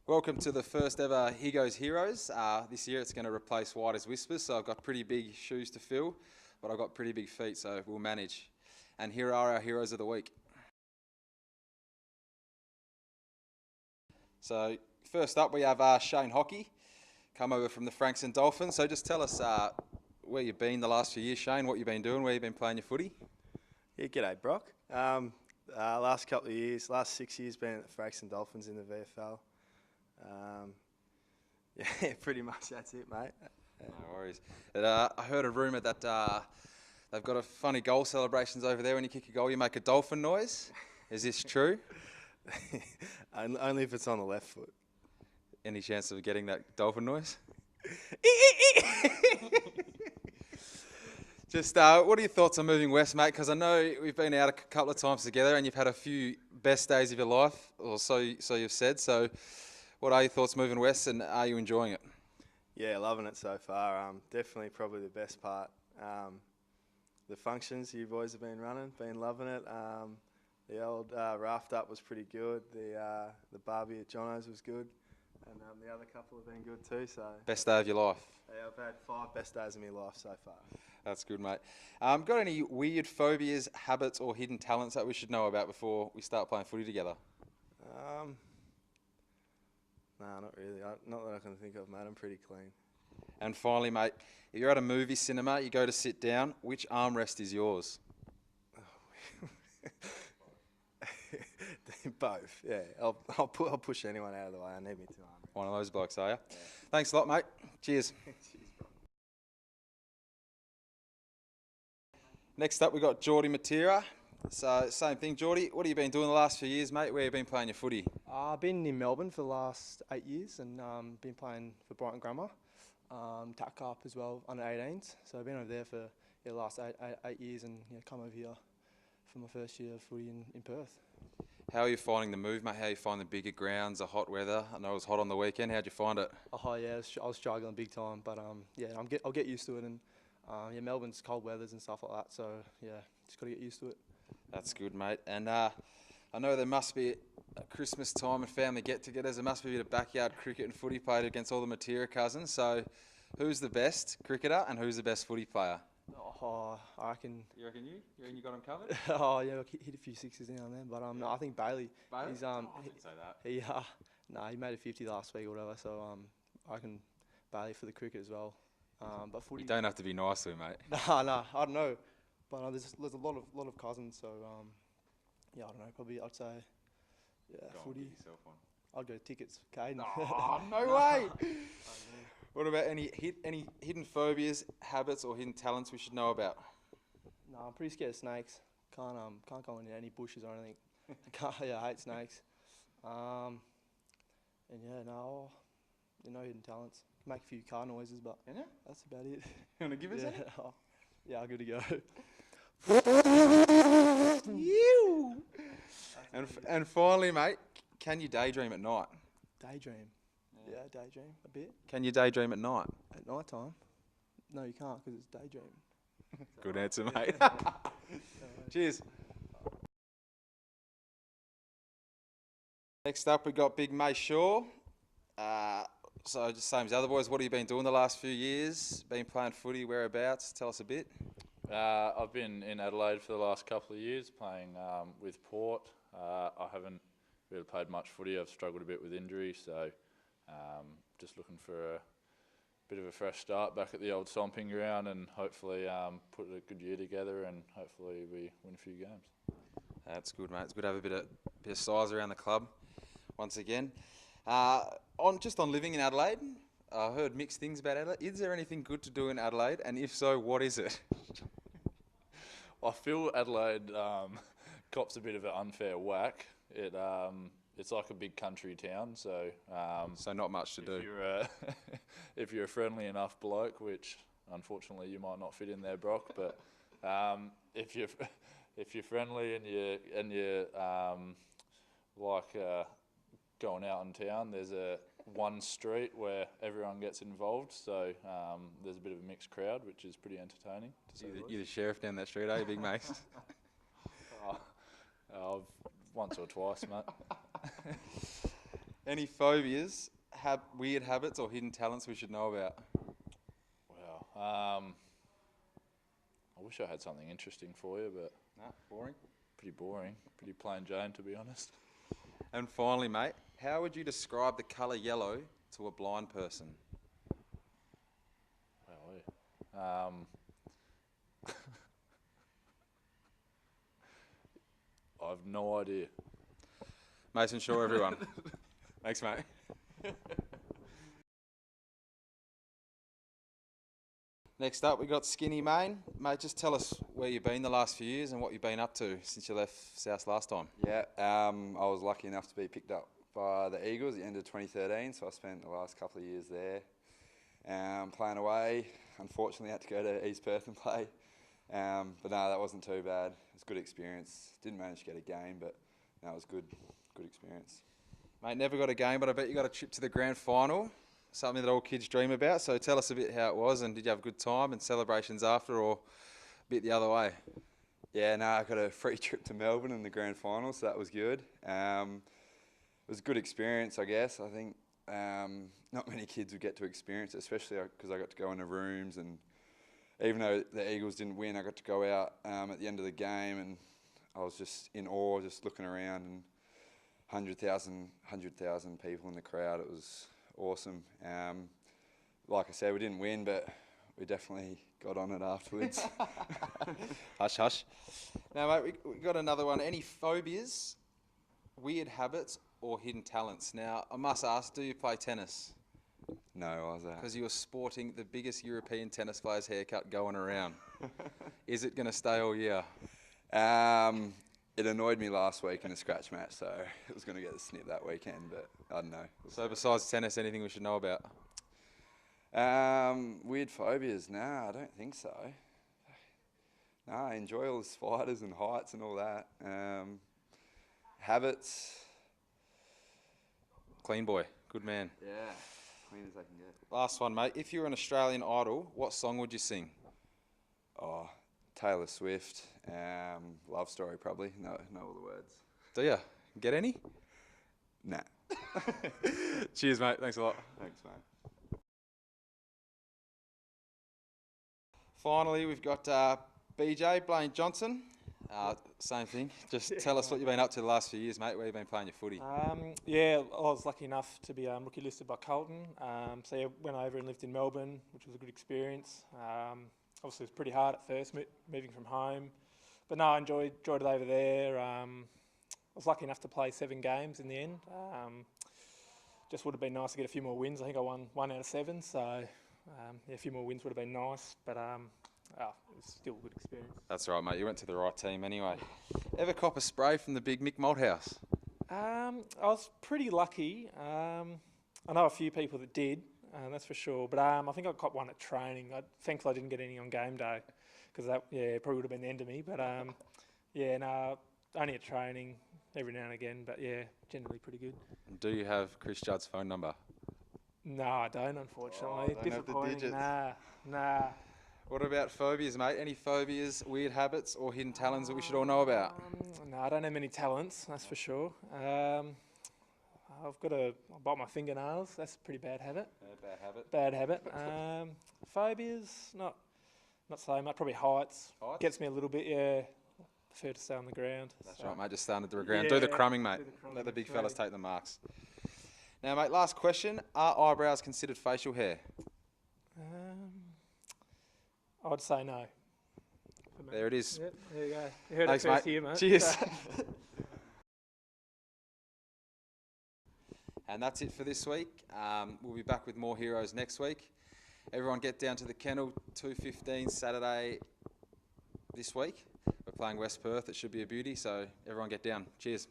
Welcome to the first ever Higgo's Heroes. This year it's going to replace White as Whispers, so I've got pretty big shoes to fill, but I've got pretty big feet, so we'll manage. And here are our heroes of the week. So first up we have Shane Hockey, come over from the Frankston Dolphins. So just tell us where you've been the last few years, Shane, what you've been doing, where you've been playing your footy. Yeah, g'day, Brock. Last couple of years, last 6 years, been at the Frankston Dolphins in the VFL. Yeah, pretty much that's it, mate. No worries. I heard a rumour that they've got a funny goal celebrations over there. When you kick a goal, you make a dolphin noise. Is this true? Only if it's on the left foot. Any chance of getting that dolphin noise? Just what are your thoughts on moving west, mate? Because I know we've been out a couple of times together and you've had a few best days of your life, or so you've said. So what are your thoughts moving west, and are you enjoying it? Yeah, loving it so far. Definitely probably the best part. The functions you boys have been running, been loving it. The old raft up was pretty good. The barbie at Jono's was good. And the other couple have been good too. So Best day of your life? Yeah, I've had 5 best days of my life so far. That's good, mate. Got any weird phobias, habits or hidden talents that we should know about before we start playing footy together? No, not really. Not that I can think of, mate. I'm pretty clean. And finally, mate, if you're at a movie cinema, you go to sit down, which armrest is yours? Both, yeah. I'll push anyone out of the way. I need me to. One of those blokes, are you? Yeah. Thanks a lot, mate. Cheers. Cheers, bro. Next up, we've got Jordy Matera. So, same thing, Jordy. What have you been doing the last few years, mate? Where have you been playing your footy? I've been in Melbourne for the last 8 years and been playing for Brighton Grammar, TAC Cup as well, under 18s. So I've been over there for the last eight years and come over here for my first year of footy in Perth. How are you finding the move, mate? How are you finding the bigger grounds, the hot weather? I know it was hot on the weekend. How'd you find it? Oh yeah, I was struggling big time, but yeah, I'll get used to it. And yeah, Melbourne's cold weathers and stuff like that, so yeah, just got to get used to it. That's good, mate. And I know there must be a Christmas time and family get-togethers. There must be a bit of backyard cricket and footy played against all the Matera cousins. So who's the best cricketer and who's the best footy player? Oh, I reckon. You reckon you got him covered? Oh yeah, I hit a few sixes now and then, but no, I think Bailey. Bailey? He's I didn't say that. He made a 50 last week or whatever. So I reckon Bailey for the cricket as well. But footy. You don't have to be nice to him, mate. No, I don't know. But there's a lot of cousins, so yeah, I don't know. Probably I'd say Go footy. On, get yourself one. I'd go tickets, Caden. Oh, no way! What about any hidden phobias, habits, or hidden talents we should know about? No, I'm pretty scared of snakes. Can't go into any bushes or anything. I hate snakes. And yeah, no hidden talents. Can make a few car noises, but Yeah? that's about it. You want to give us any? Yeah, good to go. You. And finally, mate, can you daydream at night? Daydream. Yeah, daydream a bit. Can you daydream at night? At night time? No, you can't because it's daydream. Good answer, mate. Cheers. Next up, we got Big Mason Shaw. So just same as the other boys, what have you been doing the last few years? Been playing footy, whereabouts? Tell us a bit. I've been in Adelaide for the last couple of years playing with Port. I haven't really played much footy. I've struggled a bit with injury, so just looking for a bit of a fresh start back at the old stomping ground and hopefully put a good year together and hopefully we win a few games. That's good, mate. It's good to have a bit of size around the club once again. On living in Adelaide, I heard mixed things about Adelaide. Is there anything good to do in Adelaide? And if so, what is it? I feel Adelaide cops a bit of an unfair whack. It's like a big country town, so So not much to do. If you're a friendly enough bloke, which unfortunately you might not fit in there, Brock, but if you're friendly and you like going out in town, there's one street where everyone gets involved, so there's a bit of a mixed crowd, which is pretty entertaining. You're the sheriff down that street, are you, Big Mace? Once or twice, mate. Any phobias, weird habits or hidden talents we should know about? Wow. I wish I had something interesting for you, but Nah, boring. pretty boring. Pretty plain Jane, to be honest. And finally, mate, how would you describe the colour yellow to a blind person? Wow. I've no idea. Mason Shaw, everyone. Thanks, mate. Next up, we got Skinny Main. Mate, just tell us where you've been the last few years and what you've been up to since you left South last time. Yeah, I was lucky enough to be picked up by the Eagles at the end of 2013, so I spent the last couple of years there playing away. Unfortunately, I had to go to East Perth and play, but no, that wasn't too bad. It was a good experience. Didn't manage to get a game, but no, it was good experience. Mate, never got a game, but I bet you got a trip to the grand final, something that all kids dream about. So tell us a bit how it was, and did you have a good time and celebrations after, or a bit the other way? Yeah, no, I got a free trip to Melbourne in the grand final, so that was good. It was a good experience, I guess. I think not many kids would get to experience it, especially because I got to go into rooms, and even though the Eagles didn't win, I got to go out at the end of the game, and I was just in awe, just looking around, and 100,000 people in the crowd. It was awesome. Like I said, we didn't win, but we definitely got on it afterwards. Hush, hush. Now, mate, we got another one. Any phobias, weird habits, or hidden talents? Now, I must ask, do you play tennis? No, I was Because you were sporting the biggest European tennis player's haircut going around. Is it going to stay all year? It annoyed me last week in a scratch match, so it was going to get the snip that weekend, but I don't know. So besides tennis, anything we should know about? Weird phobias? Nah, I don't think so. Nah, I enjoy all the spiders and heights and all that. Habits? Clean boy. Good man. Yeah, clean as I can get. Last one, mate. If you were an Australian Idol, what song would you sing? Oh, Taylor Swift. Love Story probably. Know all the words. Do you? Get any? Nah. Cheers, mate. Thanks a lot. Thanks, mate. Finally, we've got BJ, Blaine Johnson. Same thing. Just tell us what you've been up to the last few years, mate. Where you've been playing your footy. Yeah, I was lucky enough to be rookie listed by Carlton. So yeah, went over and lived in Melbourne, which was a good experience. Obviously, it was pretty hard at first, moving from home. But no, I enjoyed it over there. I was lucky enough to play 7 games in the end. Just would have been nice to get a few more wins. I think I won 1 out of 7, so yeah, a few more wins would have been nice. But it was still a good experience. That's right, mate. You went to the right team anyway. Ever cop a spray from the big Mick Malthouse? I was pretty lucky. I know a few people that did, that's for sure. But I think I caught one at training. Thankfully, I didn't get any on game day because that probably would have been the end of me. But only at training every now and again. But yeah, generally pretty good. Do you have Chris Judd's phone number? No, I don't, unfortunately. Don't have the Disappointing. digits. Nah. What about phobias, mate? Any phobias, weird habits, or hidden talents that we should all know about? No, I don't have many talents, that's for sure. I bite my fingernails. That's a pretty bad habit. Bad habit. Bad habit. Phobias, not so much. Probably heights. Heights? Gets me a little bit. Yeah. Prefer to stay on the ground. That's right, mate. Just stand at the ground. Do the Yeah, crumbing, mate. do the crumbing, Let the big that's fellas right. take the marks. Now, mate, last question. Are eyebrows considered facial hair? I'd say no. There it is. Yep, there you go. You heard Thanks, it first mate. here, mate. Cheers. And that's it for this week. We'll be back with more heroes next week. Everyone get down to the kennel, 2:15 Saturday this week. We're playing West Perth. It should be a beauty, so everyone get down. Cheers.